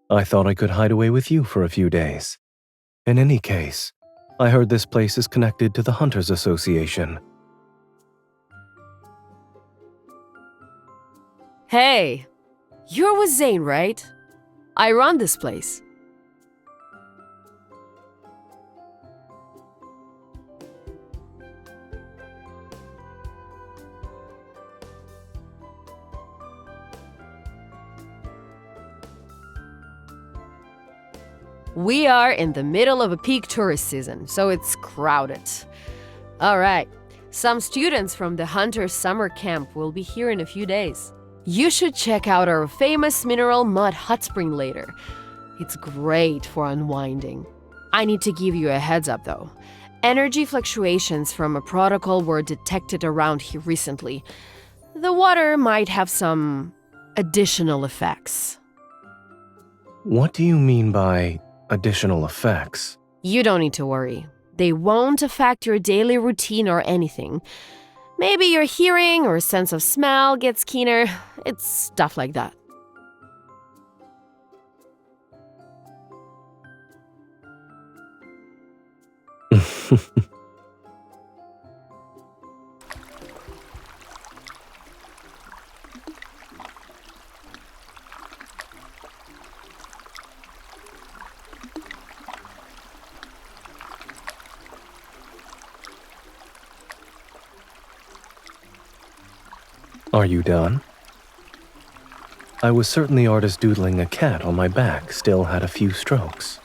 I thought I could hide away with you for a few days. In any case, I heard this place is connected to the Hunters Association. Hey, you're with Zayne, right? I run this place. We are in the middle of a peak tourist season, so it's crowded. All right, some students from the Hunter Summer Camp will be here in a few days. You should check out our famous mineral mud hot spring later. It's great for unwinding. I need to give you a heads up though. Energy fluctuations from a protocol were detected around here recently. The water might have some additional effects. What do you mean by additional effects? You don't need to worry. They won't affect your daily routine or anything. Maybe your hearing or sense of smell gets keener. It's stuff like that. Are you done? I was certain the artist doodling a cat on my back still had a few strokes.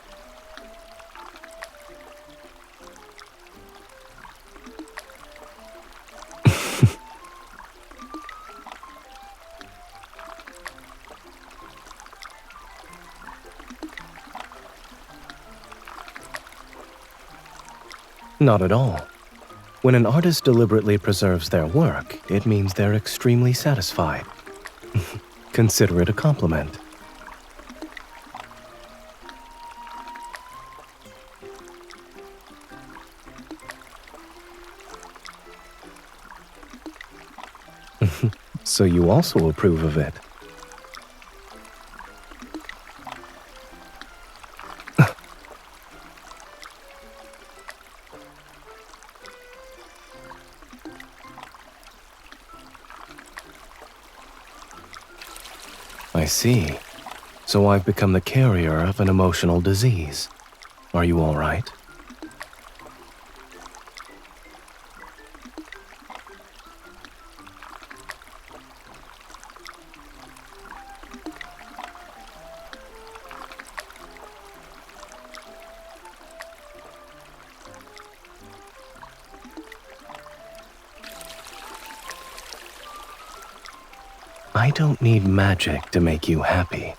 Not at all. When an artist deliberately preserves their work, it means they're extremely satisfied. Consider it a compliment. So you also approve of it? I see. So I've become the carrier of an emotional disease. Are you all right? I don't need magic to make you happy.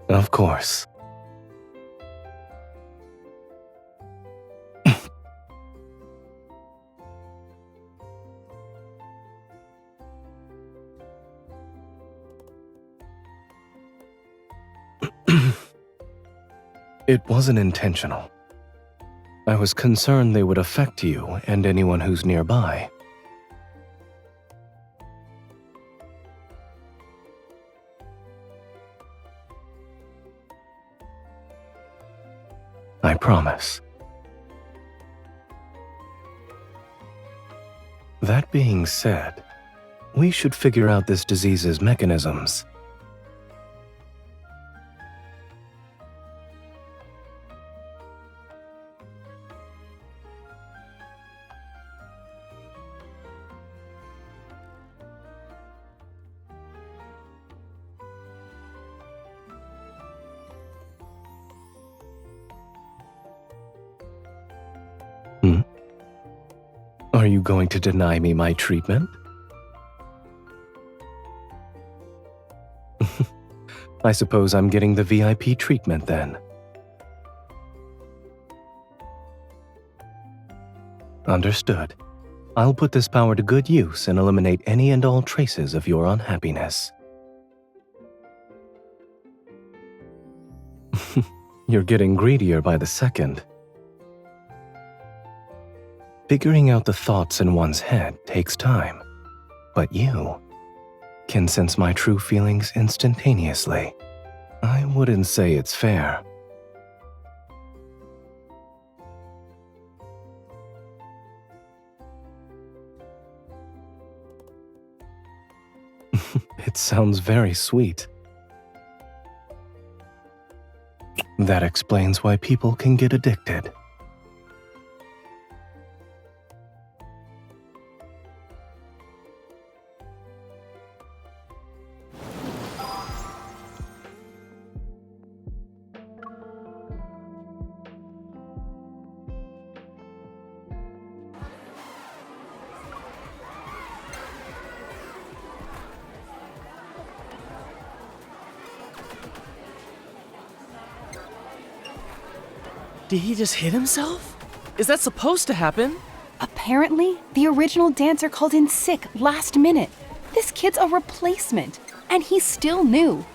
Of course. It wasn't intentional. I was concerned they would affect you and anyone who's nearby. I promise. That being said, we should figure out this disease's mechanisms. Are you going to deny me my treatment? I suppose I'm getting the VIP treatment then. Understood. I'll put this power to good use and eliminate any and all traces of your unhappiness. You're getting greedier by the second. Figuring out the thoughts in one's head takes time, but you can sense my true feelings instantaneously. I wouldn't say it's fair. It sounds very sweet. That explains why people can get addicted. Did he just hit himself? Is that supposed to happen? Apparently, the original dancer called in sick last minute. This kid's a replacement, and he's still new.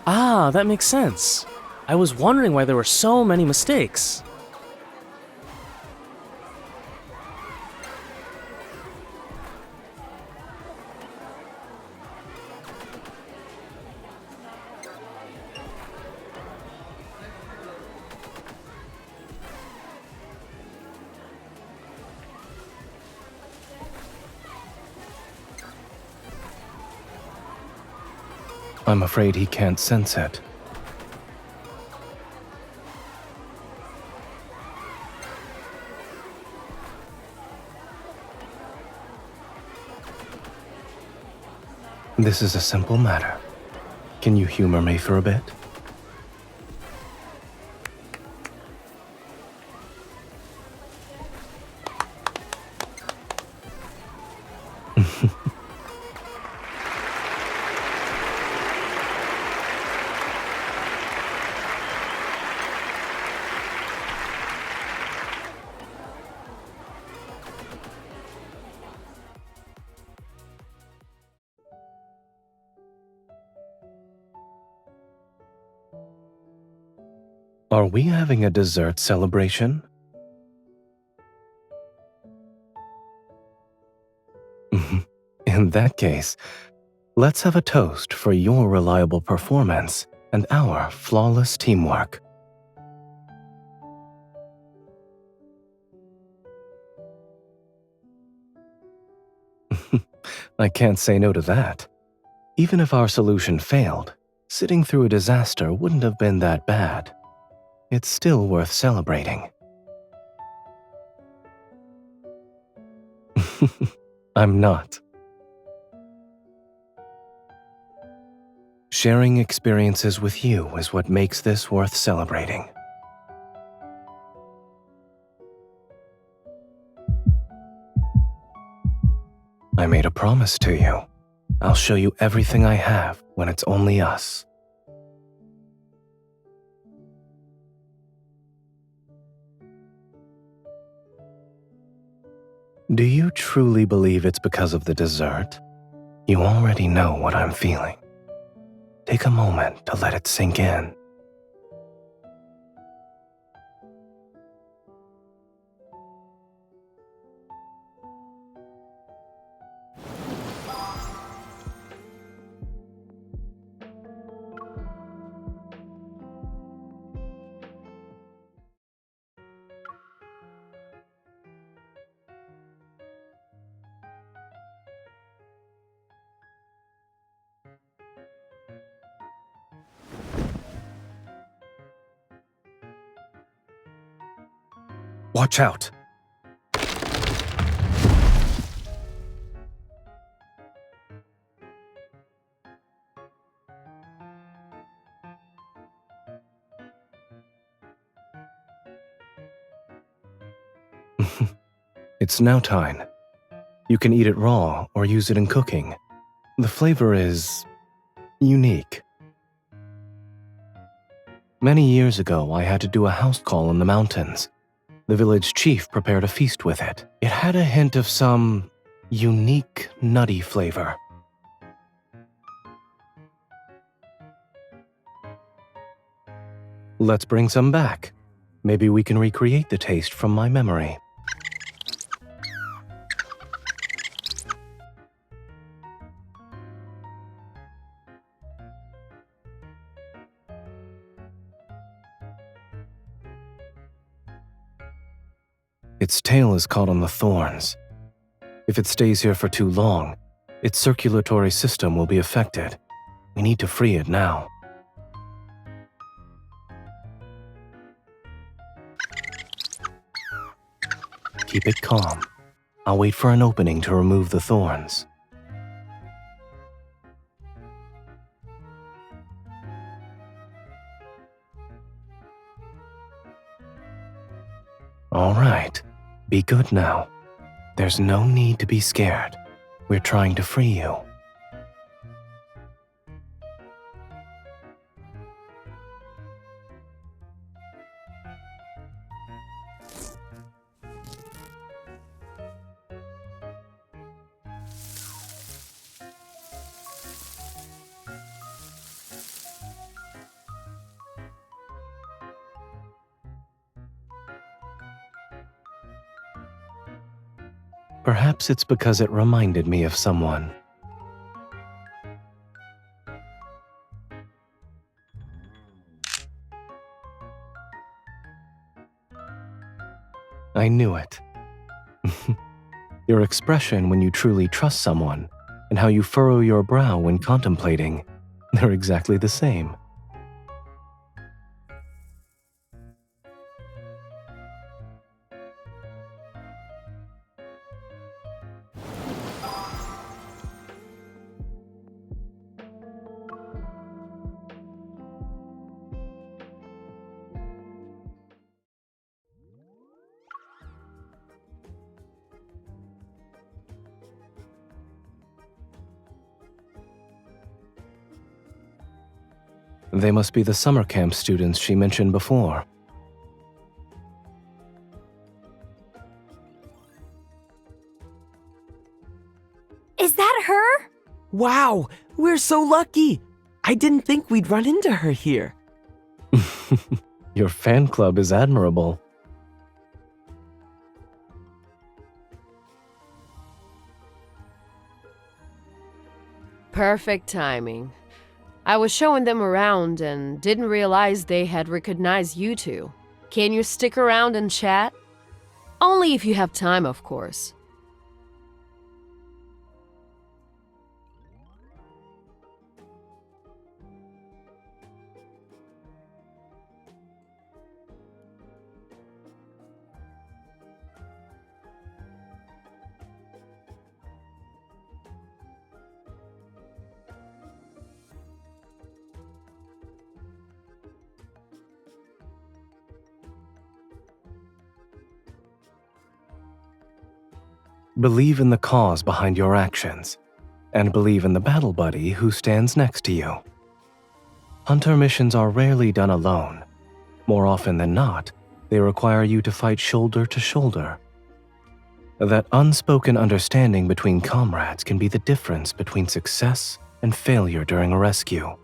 Ah, that makes sense. I was wondering why there were so many mistakes. I'm afraid he can't sense it. This is a simple matter. Can you humor me for a bit? Are we having a dessert celebration? In that case, let's have a toast for your reliable performance and our flawless teamwork. I can't say no to that. Even if our solution failed, sitting through a disaster wouldn't have been that bad. It's still worth celebrating. I'm not. Sharing experiences with you is what makes this worth celebrating. I made a promise to you. I'll show you everything I have when it's only us. Do you truly believe it's because of the dessert? You already know what I'm feeling. Take a moment to let it sink in. Watch out! It's nautine. You can eat it raw or use it in cooking. The flavor is unique. Many years ago, I had to do a house call in the mountains. The village chief prepared a feast with it. It had a hint of some unique, nutty flavor. Let's bring some back. Maybe we can recreate the taste from my memory. Its tail is caught on the thorns. If it stays here for too long, its circulatory system will be affected. We need to free it now. Keep it calm. I'll wait for an opening to remove the thorns. All right. Be good now. There's no need to be scared. We're trying to free you. Perhaps it's because it reminded me of someone. I knew it. Your expression when you truly trust someone, and how you furrow your brow when contemplating, they're exactly the same. They must be the summer camp students she mentioned before. Is that her? Wow, we're so lucky! I didn't think we'd run into her here. Your fan club is admirable. Perfect timing. I was showing them around and didn't realize they had recognized you two. Can you stick around and chat? Only if you have time, of course. Believe in the cause behind your actions, and believe in the battle buddy who stands next to you. Hunter missions are rarely done alone. More often than not, they require you to fight shoulder to shoulder. That unspoken understanding between comrades can be the difference between success and failure during a rescue.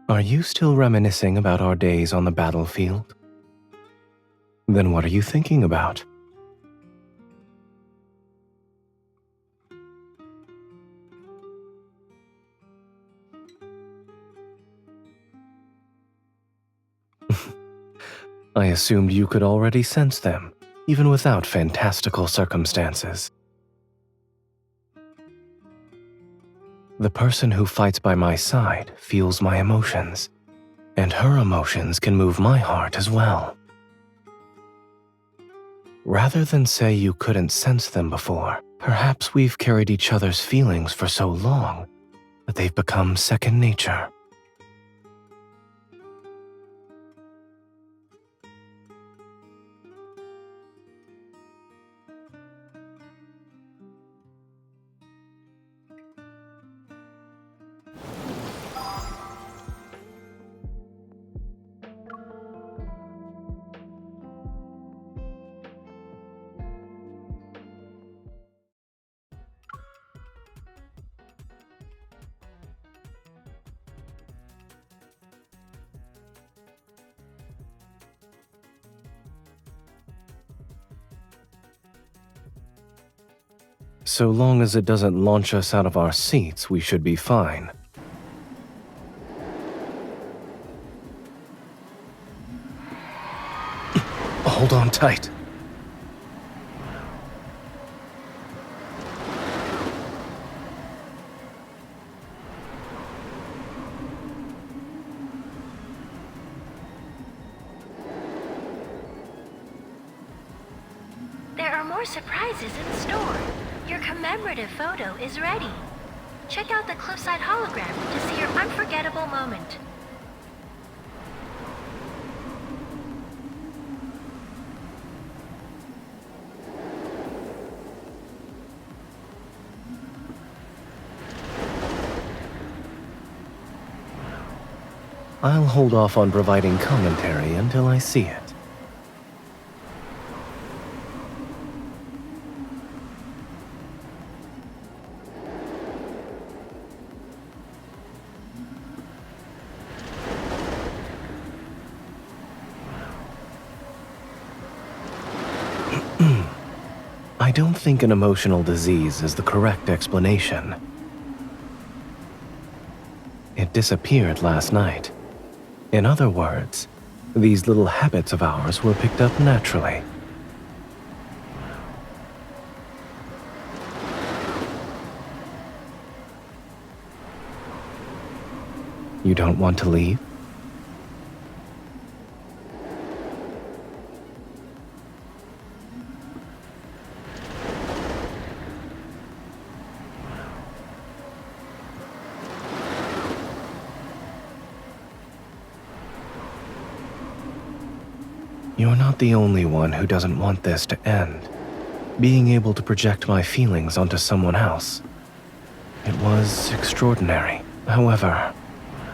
Are you still reminiscing about our days on the battlefield? Then what are you thinking about? I assumed you could already sense them, even without fantastical circumstances. The person who fights by my side feels my emotions, and her emotions can move my heart as well. Rather than say you couldn't sense them before, perhaps we've carried each other's feelings for so long that they've become second nature. So long as it doesn't launch us out of our seats, we should be fine. Hold on tight. There are more surprises in store. Your commemorative photo is ready. Check out the cliffside hologram to see your unforgettable moment. I'll hold off on providing commentary until I see it. I don't think an emotional disease is the correct explanation. It disappeared last night. In other words, these little habits of ours were picked up naturally. You don't want to leave? You're not the only one who doesn't want this to end. Being able to project my feelings onto someone else. It was extraordinary. However,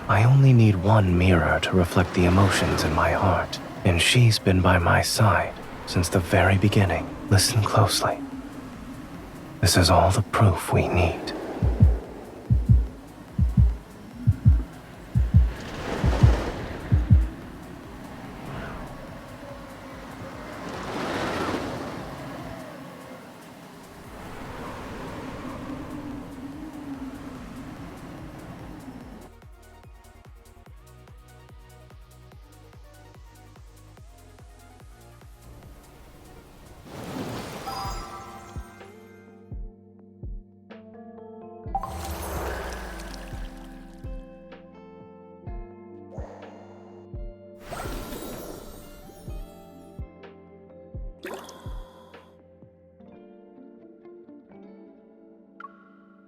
I only need one mirror to reflect the emotions in my heart, and she's been by my side since the very beginning. Listen closely. This is all the proof we need.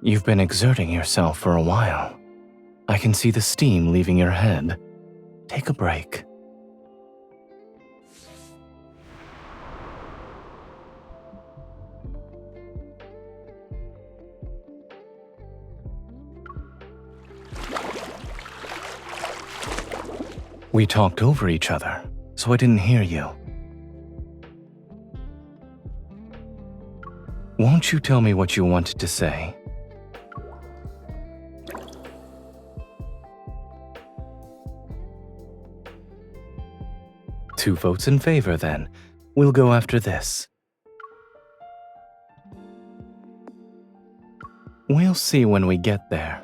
You've been exerting yourself for a while. I can see the steam leaving your head. Take a break. We talked over each other, so I didn't hear you. Won't you tell me what you wanted to say? Two votes in favor, then. We'll go after this. We'll see when we get there.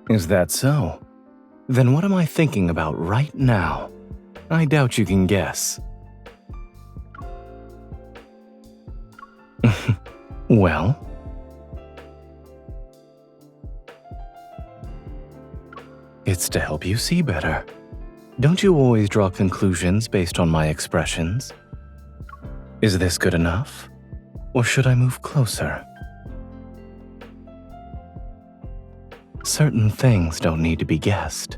Is that so? Then what am I thinking about right now? I doubt you can guess. Well? It's to help you see better. Don't you always draw conclusions based on my expressions? Is this good enough? Or should I move closer? Certain things don't need to be guessed.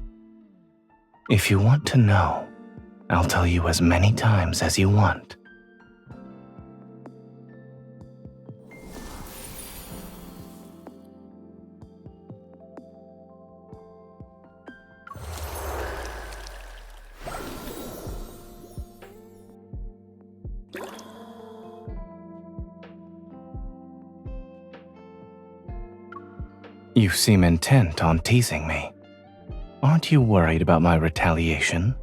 If you want to know, I'll tell you as many times as you want. You seem intent on teasing me. Aren't you worried about my retaliation?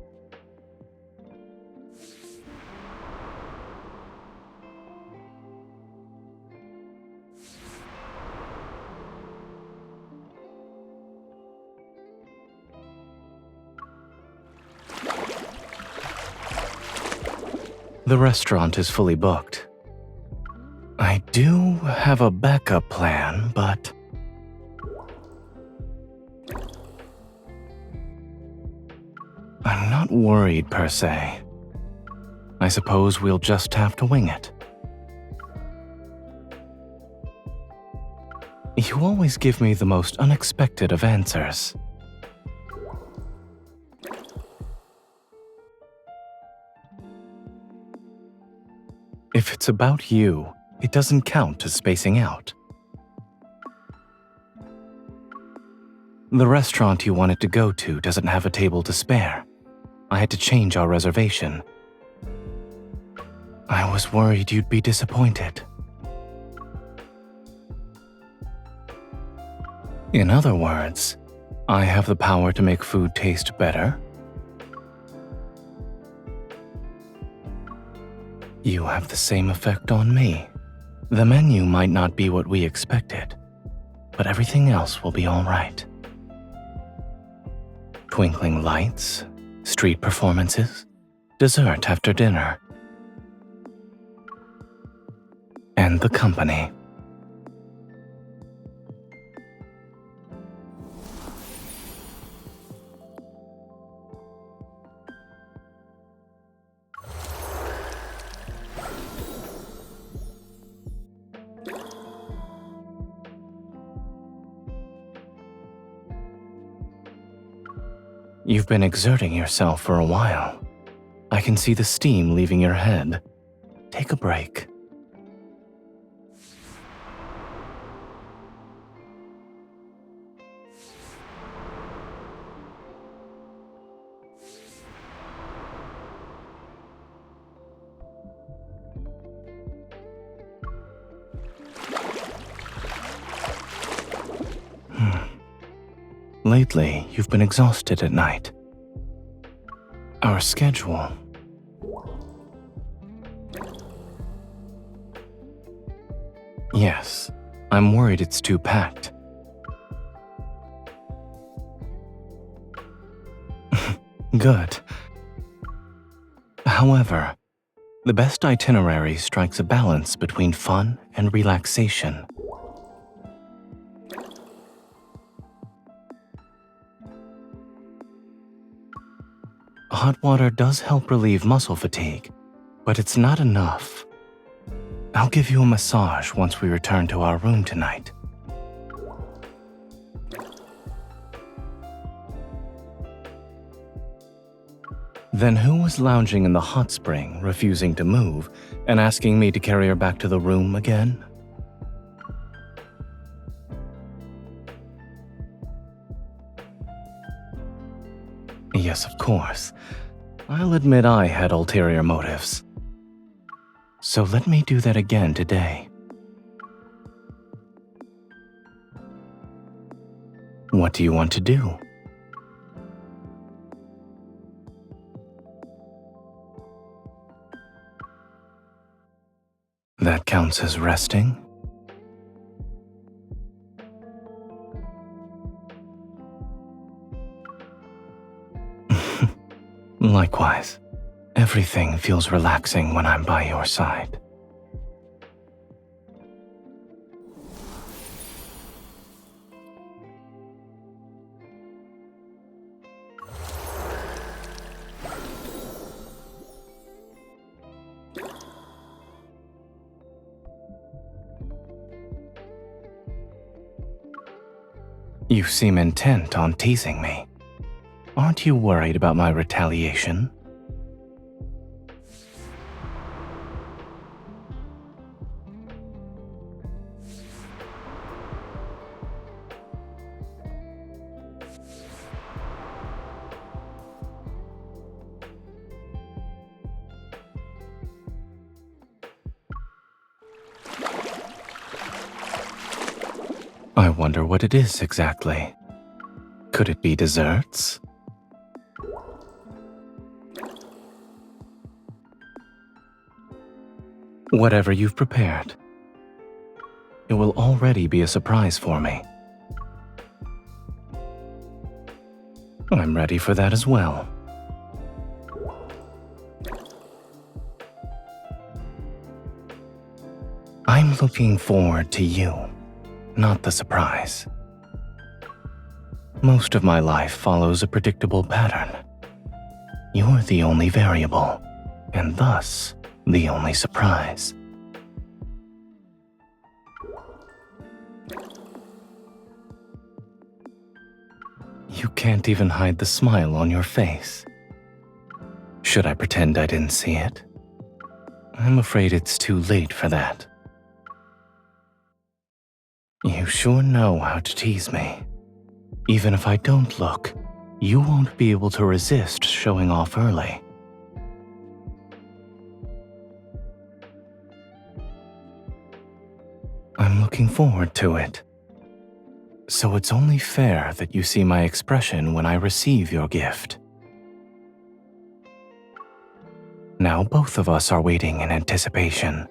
The restaurant is fully booked. I do have a backup plan, but I'm not worried per se. I suppose we'll just have to wing it. You always give me the most unexpected of answers. If it's about you, it doesn't count as spacing out. The restaurant you wanted to go to doesn't have a table to spare. I had to change our reservation. I was worried you'd be disappointed. In other words, I have the power to make food taste better. You have the same effect on me. The menu might not be what we expected, but everything else will be all right. Twinkling lights, street performances, dessert after dinner, and the company. You've been exerting yourself for a while. I can see the steam leaving your head. Take a break. Lately, you've been exhausted at night. Our schedule. Yes, I'm worried it's too packed. Good. However, the best itinerary strikes a balance between fun and relaxation. Hot water does help relieve muscle fatigue, but it's not enough. I'll give you a massage once we return to our room tonight. Then who was lounging in the hot spring, refusing to move, and asking me to carry her back to the room again? Yes, of course. I'll admit I had ulterior motives. So let me do that again today. What do you want to do? That counts as resting? Likewise, everything feels relaxing when I'm by your side. You seem intent on teasing me. Aren't you worried about my retaliation? I wonder what it is exactly. Could it be desserts? Whatever you've prepared, it will already be a surprise for me. I'm ready for that as well. I'm looking forward to you, not the surprise. Most of my life follows a predictable pattern. You're the only variable, and thus the only surprise. You can't even hide the smile on your face. Should I pretend I didn't see it? I'm afraid it's too late for that. You sure know how to tease me. Even if I don't look, you won't be able to resist showing off early. I'm looking forward to it. So it's only fair that you see my expression when I receive your gift. Now both of us are waiting in anticipation.